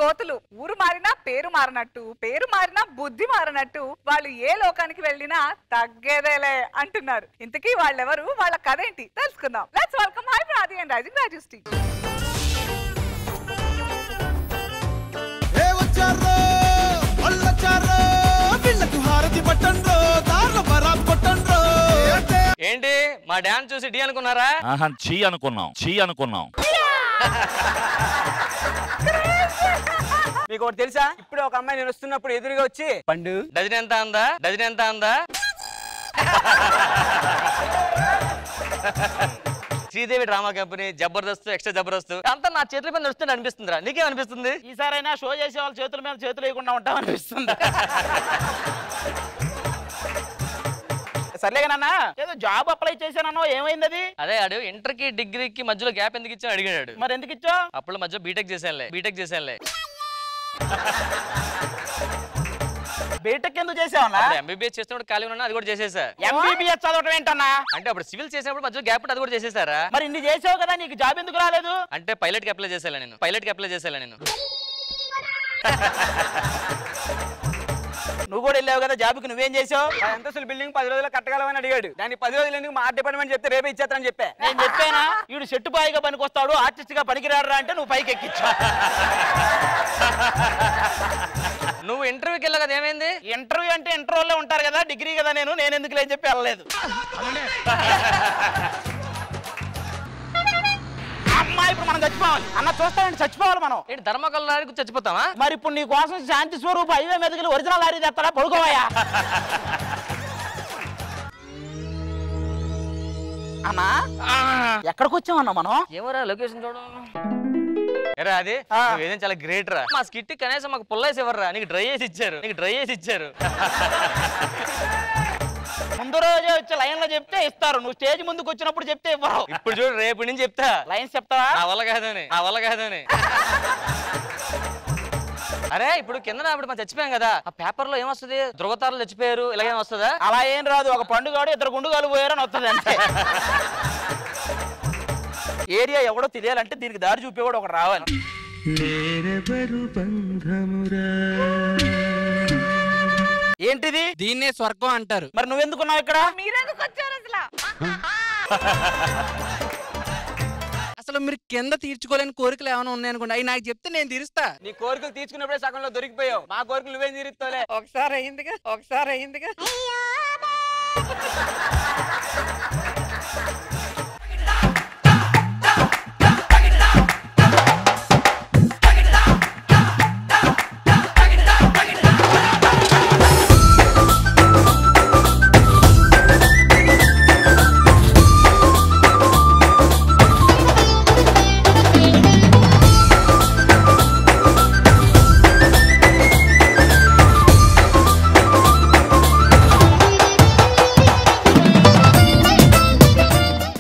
కోతులు ఊరు మారినా పేరు మారినట్టు, పేరు మారినా బుద్ధి మారినట్టు వాళ్ళు ఏ లోకానికి వెళ్ళినా తగ్గేదేలే అంటున్నారు. ఇంతకీ వాళ్ళెవరు, వాళ్ళ కథ ఏంటి తెలుసుకుందాం. లెట్స్ వెల్కమ్ హై ప్రాది అండ్ రైజింగ్ రాజుస్టీ. ఏంటి మా డాన్స్ చూసి డి అనుకున్నారా? చీ అనుకున్నాం. మీకు ఒకటి తెలుసా? ఇప్పుడు ఒక అమ్మాయి నేను వస్తున్నప్పుడు ఎదురుగా వచ్చి పండు డజన్ ఎంత అందా Sridevi drama company, Jabardasth, extra Jabardasth అంతా నా చేతుల మీద నడుస్తుంది అనిపిస్తుందిరా. నీకేమనిపిస్తుంది? ఈసారైనా షో చేసే వాళ్ళ చేతుల మీద చేతులు వేయకుండా ఉంటాం అనిపిస్తుంది. సర్లేగా నాన్న, ఏదో జాబ్ అప్లై చేశానో ఏమైంది అది? అదే ఆడు ఇంటర్ కి డిగ్రీకి మధ్యలో గ్యాప్ ఎందుకు ఇచ్చా అడిగాడు. మరి ఎందుకు ఇచ్చావు? అప్పుడు మధ్య బీటెక్ చేశానులే. బీటెక్ ఎందుకు చేసావన్నా? ఎంబీబీఎస్ చేసినప్పుడు ఖాళీ ఉన్నా, అది కూడా చేసేసా. ఎంబీబీఎస్ చదవటం ఏంటన్నా? అంటే అప్పుడు సివిల్ చేసినప్పుడు మధ్యలో గ్యాప్ అది కూడా చేసేసారా? మరి ఇన్ని చేసావు కదా, నీకు జాబ్ ఎందుకు రాలేదు? అంటే పైలట్ కి అప్లై చేసేలా నేను. నువ్వు కూడా వెళ్ళావు కదా జాబ్కి, నువ్వేం చేసావు? అంతస్తుల బిల్డింగ్ 10 రోజులు కట్టగలమని అడిగాడు. దాన్ని 10 రోజులు ఎందుకు మా డిపార్ట్మెంట్ చెప్తే రేపే ఇచ్చేస్తానని చెప్పా. నేను చెప్పానా వీడు చెట్టు బాయిగా పనికొస్తాడు, ఆర్టిస్ట్ గా పనికిరాడరా అంటే నువ్వు పైకి ఎక్కించా. నువ్వు ఇంటర్వ్యూకి వెళ్ళా కదా, ఏమైంది? ఇంటర్వ్యూ అంటే ఇంటర్వ్యూలో ఉంటారు కదా, డిగ్రీ కదా నేను ఎందుకు లేని చెప్పి వెళ్ళలేదు. అమ్మా ఇప్పుడు మనం చచ్చిపోవాలి అన్న, చూస్తామంటే చచ్చిపోవాలి మనం. ఏంటి ధర్మకల్ లారీకి చచ్చిపోతావా? మరి ఇప్పుడు నీ కోసం శాంతి స్వరూప హైవే మీదకి ఒరిజినల్ లారీ తెస్తాడా? పడుకోవయ్యా అన్నా. ఎక్కడికి వచ్చామన్నా మనం? ఏమరా లొకేషన్ చూడడం అది ఏదైనా చాలా గ్రేట్ రా. మా స్కిట్ కనీసం మాకు పుల్లేసి ఇవ్వరా, నీకు డ్రై చేసి ఇచ్చారు. ముందు రోజే వచ్చి లైన్ లో చెప్తే ఇస్తారు, నువ్వు స్టేజ్ ముందుకు వచ్చినప్పుడు చెప్తే ఇవ్వరు. ఇప్పుడు చూడు, రేపు నుంచి చెప్తా లైన్స్ చెప్తావా? నా వల్ల కాదని. అరే ఇప్పుడు కింద ఇప్పుడు మనం చచ్చిపోయాం కదా, ఆ పేపర్ లో ఏమొస్తుంది? ధృవతారులు చచ్చిపోయారు ఇలాగేం వస్తుందా? అలా ఏం రాదు, ఒక పండుగాడు 2 గుండుగాలు పోయారని వస్తుంది అంతే. ఏరియా ఎవడో తెలియాలంటే దీనికి దారి చూపేవాడు ఒకటి రావాలి. ఏంటిది? దీన్నే స్వర్గం అంటారు. మరి నువ్వెందుకున్నావు ఇక్కడ? మీరెందుకు వచ్చారు అసలు? అసలు మీరు కింద తీర్చుకోలేని కోరికలు ఏమైనా ఉన్నాయనుకోండి, అవి నాకు చెప్తే నేను తీరుస్తా. నీ కోరికలు తీర్చుకున్నప్పుడే సగంలో దొరికిపోయావు, మా కోరికలు నువ్వేం తీరుస్తావులే. ఒకసారి అయిందిగా.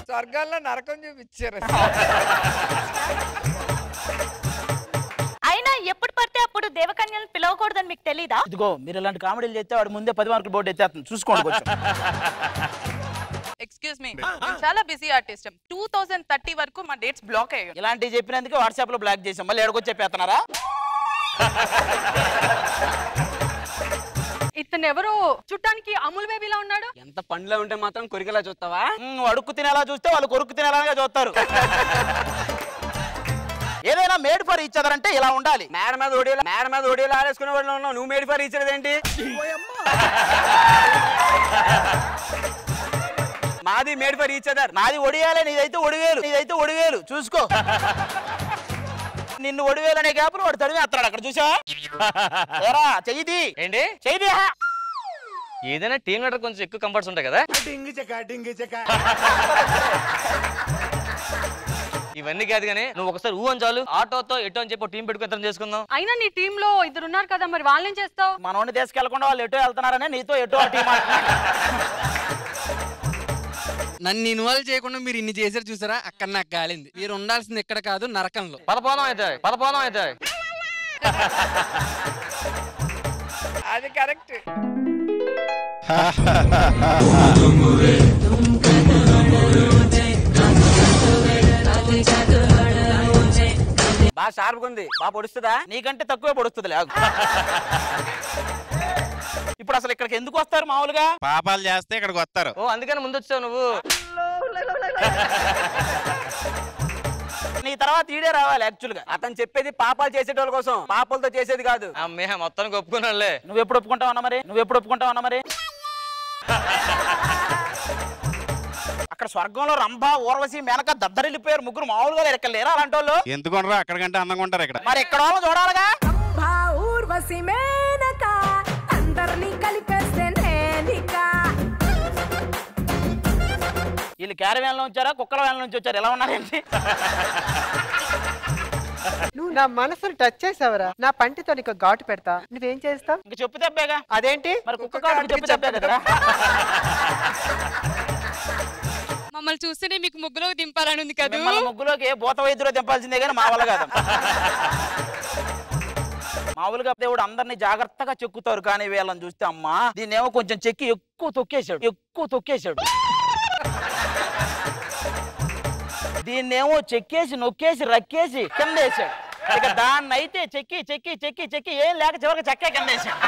స్వర్గాల్లో నరకం చూపించారు. అయినా ఎప్పుడు పడితే అప్పుడు దేవకన్యలను పిలవకూడదని మీకు తెలీదా? ఇదిగో మీరు ఇలాంటి కామెడీలు చేస్తే వాడు ముందే 10 మార్కులు బోర్డు ఎత్తేస్తుంది, చూసుకోండి కొంచెం. ఎక్స్క్యూజ్ మీ, చాలా బిజీ ఆర్టిస్ట్. 2030 వరకు మా డేట్స్ బ్లాక్ అయ్యాయి. ఇలాంటివి చెప్పినందుకు వాట్సాప్ లో బ్లాక్ చేసాం, మళ్ళీ ఎక్కడికి చెప్పేస్తున్నారా? ఇతను ఎవరో చుట్టానికి అమూల్ బేబీలా ఉన్నాడు. ఎంత పండ్లో ఉంటే మాత్రం కొరికలా చూస్తావా? అడుక్కు తినేలా చూస్తే వాళ్ళు కొరుక్కు తినేలాగా చూస్తారు. ఏదైనా మేడ్ ఫర్ ఈచ్ అదర్ అంటే ఇలా ఉండాలి. మేడ మీద ఒడియాలు ఆడేసుకునే వాళ్ళు ఉన్నావు, నువ్వు మేడ్ ఫర్ ఈచ్ అదర్ ఏంటి? మాది మేడ్ ఫర్ ఈచ్ అదర్. నాది ఒడియాలే, నీదైతే ఒడివేలు చూసుకో. నిన్ను ఒడివేలనే గ్యాప్ వాడు తడివి అత్తాడు అక్కడ, చూసావా? చెయ్యి ఏంటి చెయ్యి. ఏదైనా టీమ్ లీడర్ కొంచెం ఎక్కువ కంఫర్ట్స్ ఉంటాయి కదా. ఇవన్నీ కాదు కానీ నువ్వు ఒకసారి ఊ అని చాలు, ఆటోతో ఎటో అని చెప్పి టీం పెట్టుకుని చేసుకుందాం. అయినా నీ టీమ్ లో 2 ఉన్నారు కదా, మరి వాళ్ళని చేస్తావు? మనోడిని తీసుకెళ్లకుండా వాళ్ళు ఎటో వెళ్తున్నారని నీతో ఎటో టీం. నన్ను ఇన్వాల్వ్ చేయకుండా మీరు ఇన్ని చేశారు చూసారా, అక్కడ నాకు కాలింది. మీరు ఉండాల్సింది ఎక్కడ కాదు, నరకంలో. పదపోదాం అయితే అది కరెక్ట్. బాగా షార్ప్గా ఉంది. బాగా పొడుస్తుందా? నీకంటే తక్కువే పొడుస్తుంది లేవు. ఇప్పుడు అసలు ఇక్కడికి ఎందుకు వస్తారు మామూలుగా? పాపాలు చేస్తే ఇక్కడికి వస్తారు. ఓ అందుకని ముందు వచ్చావు నువ్వు. నీ తర్వాత ఈడే రావాలి. యాక్చువల్ గా అతను చెప్పేది పాపాలు చేసేటోళ్ళ కోసం, పాపాలతో చేసేది కాదు. అమ్మే మొత్తానికి ఒప్పుకున్నాలే. నువ్వు ఎప్పుడు ఒప్పుకుంటావన్నా మరి? నువ్వు ఎప్పుడు ఒప్పుకుంటావన్నా మరి? అక్కడ స్వర్గంలో రంభ, ఊర్వశి, మేనక దద్దరిల్లిపోయారు. ముగ్గురు మామూలుగా లేరు. ఇక్కడ లేరా అలాంటి వాళ్ళు? ఎందుకుంటారా? అక్కడికంటే అందంగా ఉంటారు ఇక్కడ. మరి ఎక్కడ వాళ్ళు చూడాలిగా. ఊర్వశి, మేనక అందరినీ కలిపేస్తే నేనికా. వీళ్ళు క్యారవాన్ లో వచ్చారా, కుక్కల వ్యాన్ నుంచి వచ్చారు? ఎలా ఉన్నారేంటి? నువ్వు నా మనసును టచ్ చేసావరా. నా పంటితో నీకు ఘాటు పెడతా. నువ్వేం చేస్తావు? ఇంక చెప్పు తప్పేగా. అదేంటి? మరి కుక్క కాడు చెప్పు తప్పే కదా. మమ్మల్ని చూస్తేనే మీకు ముగ్గులోకి దింపాలని ఉంది కదా. ముగ్గులోకి భూత వైద్యులో దింపాల్సిందే కానీ మా వల్ల కాదు. మామూలుగా దేవుడు అందరినీ జాగ్రత్తగా చెక్కుతారు, కానీ వీళ్ళని చూస్తే అమ్మా దీన్నేమో కొంచెం చెక్కి ఎక్కువ తొక్కేశాడు. దీన్నేమో చెక్కేసి నొక్కేసి రక్కేసి కిందేశాడు. ఇక దాన్ని అయితే చెక్కి ఏం లేక చివరికి చెక్కే కిందేశాడు.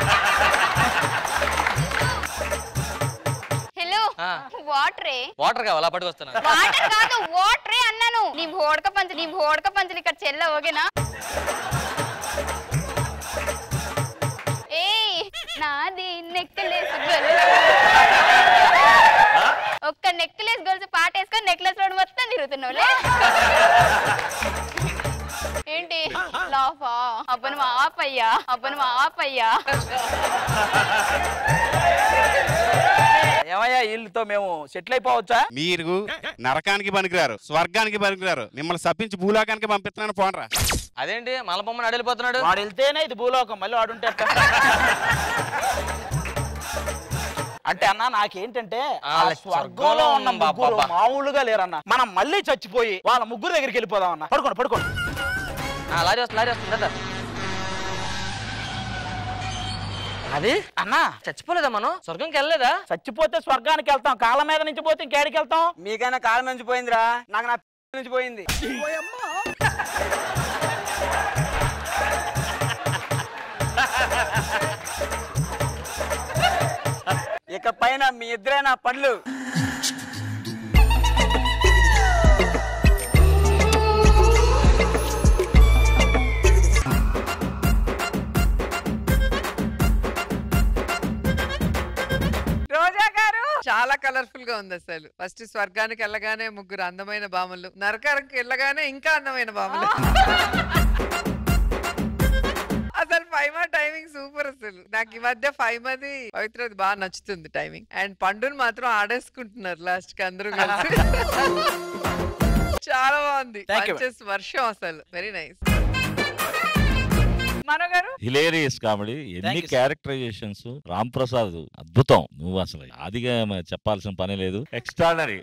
హలో వాటర్ కావాలా? పట్టుకొస్తున్నా. వాటర్ కాదు వాటరే అన్నాను. నీ భోడక పంచలు ఇక్కడ చెల్ల ఓకేనా? ఏయ్ నాది నెక్లెస్ ఒక్క నెక్లెస్ గొలుసు పాట వేసుకొని నెక్లెస్ రోడ్ మొత్తం తిరుగుతున్నావులే. ఏంటి లాఫా? అబ్బను ఆపయ్యా. ఏమయ్యా వీళ్ళతో మేము సెటిల్ అయిపోవచ్చా? మీరు నరకానికి పనికిరారు, స్వర్గానికి పనికిరారు. మిమ్మల్ని సప్పించి భూలోకానికి పంపిస్తున్నాను పోనరా. అదేంటి మలబొమ్మని అడిగిపోతున్నాడు? వాడు వెళ్తేనే ఇది భూలోకం, మళ్ళీ వాడుంటే అంటే అన్న నాకేంటంటే స్వర్గంలో ఉన్న ముగ్గురు మామూలుగా లేరన్న. మనం మళ్ళీ చచ్చిపోయి వాళ్ళ ముగ్గురు దగ్గరికి వెళ్ళిపోదాం అన్న. పడుకోండి. లారీ వస్తుంది. అది అన్నా చచ్చిపోలేదా? మనం స్వర్గంకి వెళ్ళలేదా? చచ్చిపోతే స్వర్గానికి వెళ్తాం, కాళ్ళ మీద నుంచి పోతే ఇంకేడికి వెళ్తాం? మీకైనా కాళ్ళ నుంచి పోయిందిరా, నాకు నా నుంచి పోయింది. ఇక పైన మీ ఇద్దరే నా పళ్ళు. రోజా గారు చాలా కలర్ఫుల్ గా ఉంది అసలు. ఫస్ట్ స్వర్గానికి వెళ్ళగానే ముగ్గురు అందమైన బామలు, నరకానికి వెళ్ళగానే ఇంకా అందమైన బామలు. అసలు ఫైమా టైమింగ్ సూపర్. అసలు నాకు ఈ మధ్య ఫైమాది పవిత్రది బాగా నచ్చుతుంది టైమింగ్. అండ్ పండుని మాత్రం ఆడేసుకుంటున్నారు లాస్ట్ కి అందరూ కలిసి. చాలా బాగుంది. వర్షం అసలు వెరీ నైస్. హిలేరియస్ కామెడీ, ఎన్ని క్యారెక్టరైజేషన్స్. రామ్ ప్రసాద్ అద్భుతం. నువ్వు అసలు ఆదిగా చెప్పాల్సిన పని లేదు. ఎక్స్ట్రాడనరీ.